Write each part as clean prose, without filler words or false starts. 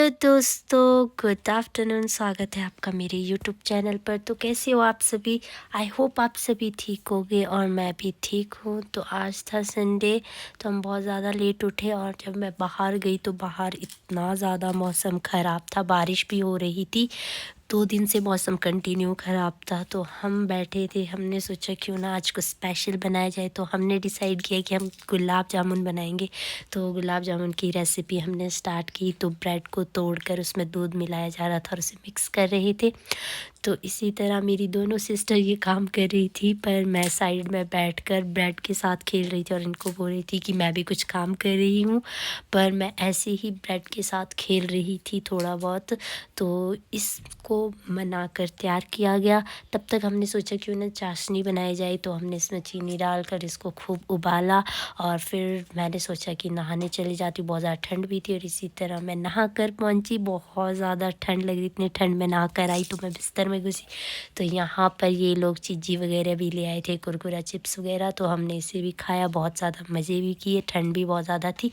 Hello दोस्तों, good afternoon. स्वागत है आपका मेरे यूट्यूब चैनल पर। तो कैसे हो आप सभी? आई होप आप सभी ठीक होंगे और मैं भी ठीक हूँ। तो आज था संडे, तो हम बहुत ज़्यादा लेट उठे और जब मैं बाहर गई तो बाहर इतना ज़्यादा मौसम ख़राब था, बारिश भी हो रही थी। 2 दिन से मौसम कंटिन्यू ख़राब था। तो हम बैठे थे, हमने सोचा क्यों ना आज कुछ स्पेशल बनाया जाए। तो हमने डिसाइड किया कि हम गुलाब जामुन बनाएंगे। तो गुलाब जामुन की रेसिपी हमने स्टार्ट की। तो ब्रेड को तोड़कर उसमें दूध मिलाया जा रहा था और उसे मिक्स कर रहे थे। तो इसी तरह मेरी दोनों सिस्टर ये काम कर रही थी, पर मैं साइड में बैठकर ब्रेड के साथ खेल रही थी और इनको बोल रही थी कि मैं भी कुछ काम कर रही हूँ। पर मैं ऐसे ही ब्रेड के साथ खेल रही थी थोड़ा बहुत। तो इसको बनाकर तैयार किया गया। तब तक हमने सोचा क्यों ना चाशनी बनाई जाए। तो हमने इसमें चीनी डालकर इसको खूब उबाला और फिर मैंने सोचा कि नहाने चली जाती हूँ। बहुत ज़्यादा ठंड भी थी और इसी तरह मैं नहा कर पहुँची। बहुत ज़्यादा ठंड लग रही, इतनी ठंड में नहा कर आई तो मैं बिस्तर में घुसी। तो यहाँ पर ये लोग चीज़ी वगैरह भी ले आए थे, कुरकुरा चिप्स वगैरह। तो हमने इसे भी खाया, बहुत ज़्यादा मज़े भी किए, ठंड भी बहुत ज़्यादा थी।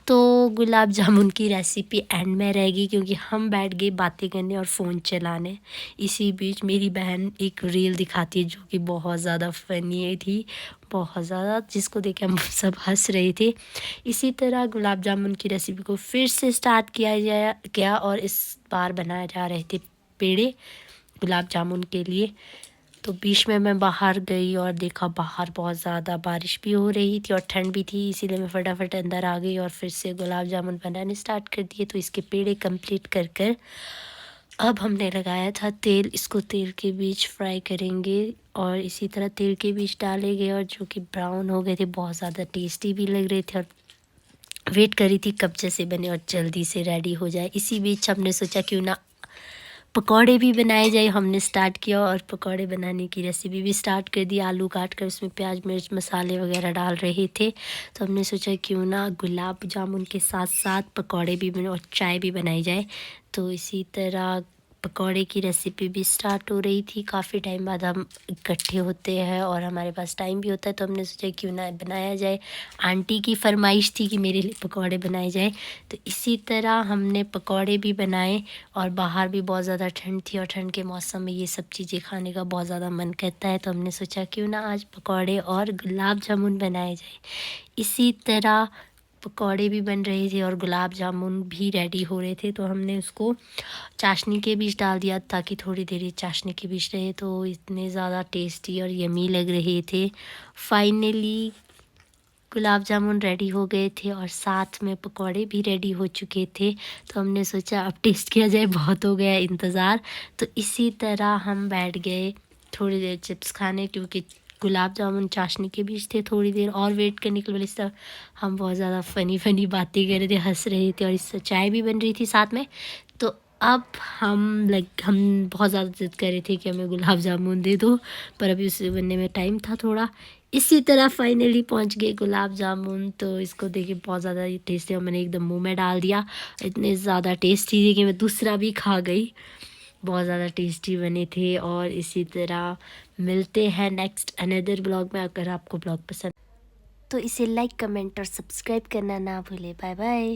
तो गुलाब जामुन की रेसिपी एंड में रहेगी क्योंकि हम बैठ गए बातें करने और फ़ोन चलाने। इसी बीच मेरी बहन एक रील दिखाती है जो कि बहुत ज़्यादा फ़नी थी, बहुत ज़्यादा, जिसको देख के हम सब हंस रहे थे। इसी तरह गुलाब जामुन की रेसिपी को फिर से स्टार्ट किया और इस बार बनाए जा रहे थे पेड़े गुलाब जामुन के लिए। तो बीच में मैं बाहर गई और देखा बाहर बहुत ज़्यादा बारिश भी हो रही थी और ठंड भी थी, इसीलिए मैं फटाफट अंदर आ गई और फिर से गुलाब जामुन बनाने स्टार्ट कर दिए। तो इसके पेड़े कंप्लीट कर कर अब हमने लगाया था तेल, इसको तेल के बीच फ्राई करेंगे और इसी तरह तेल के बीच डाले गए और जो कि ब्राउन हो गए थे, बहुत ज़्यादा टेस्टी भी लग रहे थे और वेट करी थी कब जैसे बने और जल्दी से रेडी हो जाए। इसी बीच हमने सोचा क्यों ना पकौड़े भी बनाए जाए। हमने स्टार्ट किया और पकौड़े बनाने की रेसिपी भी स्टार्ट कर दी। आलू काट कर उसमें प्याज मिर्च मसाले वगैरह डाल रहे थे। तो हमने सोचा क्यों ना गुलाब जामुन के साथ साथ पकौड़े भी बने और चाय भी बनाई जाए। तो इसी तरह पकौड़े की रेसिपी भी स्टार्ट हो रही थी। काफ़ी टाइम बाद हम इकट्ठे होते हैं और हमारे पास टाइम भी होता है, तो हमने सोचा क्यों ना बनाया जाए। आंटी की फरमाइश थी कि मेरे लिए पकौड़े बनाए जाए। तो इसी तरह हमने पकौड़े भी बनाए और बाहर भी बहुत ज़्यादा ठंड थी और ठंड के मौसम में ये सब चीज़ें खाने का बहुत ज़्यादा मन करता है। तो हमने सोचा क्यों ना आज पकौड़े और गुलाब जामुन बनाए जाए। इसी तरह पकौड़े भी बन रहे थे और गुलाब जामुन भी रेडी हो रहे थे। तो हमने उसको चाशनी के बीच डाल दिया ताकि थोड़ी देर ये चाशनी के बीच रहे। तो इतने ज़्यादा टेस्टी और यमी लग रहे थे। फाइनली गुलाब जामुन रेडी हो गए थे और साथ में पकौड़े भी रेडी हो चुके थे। तो हमने सोचा अब टेस्ट किया जाए, बहुत हो गया इंतज़ार। तो इसी तरह हम बैठ गए थोड़ी देर चिप्स खाने, क्योंकि गुलाब जामुन चाशनी के बीच थे। थोड़ी देर और वेट करने के लिए सब हम बहुत ज़्यादा फ़नी बातें कर रहे थे, हंस रहे थे और इससे चाय भी बन रही थी साथ में। तो अब हम बहुत ज़्यादा ज़िद कर रहे थे कि हमें गुलाब जामुन दे दो, पर अभी उसे बनने में टाइम था थोड़ा। इसी तरह फाइनली पहुंच गए गुलाब जामुन। तो इसको देखिए बहुत ज़्यादा टेस्टी और मैंने एकदम मुंह में डाल दिया। इतने ज़्यादा टेस्टी थे कि मैं दूसरा भी खा गई। बहुत ज़्यादा टेस्टी बने थे। और इसी तरह मिलते हैं नेक्स्ट अनदर ब्लॉग में। अगर आपको ब्लॉग पसंद तो इसे लाइक कमेंट और सब्सक्राइब करना ना भूले। Bye bye.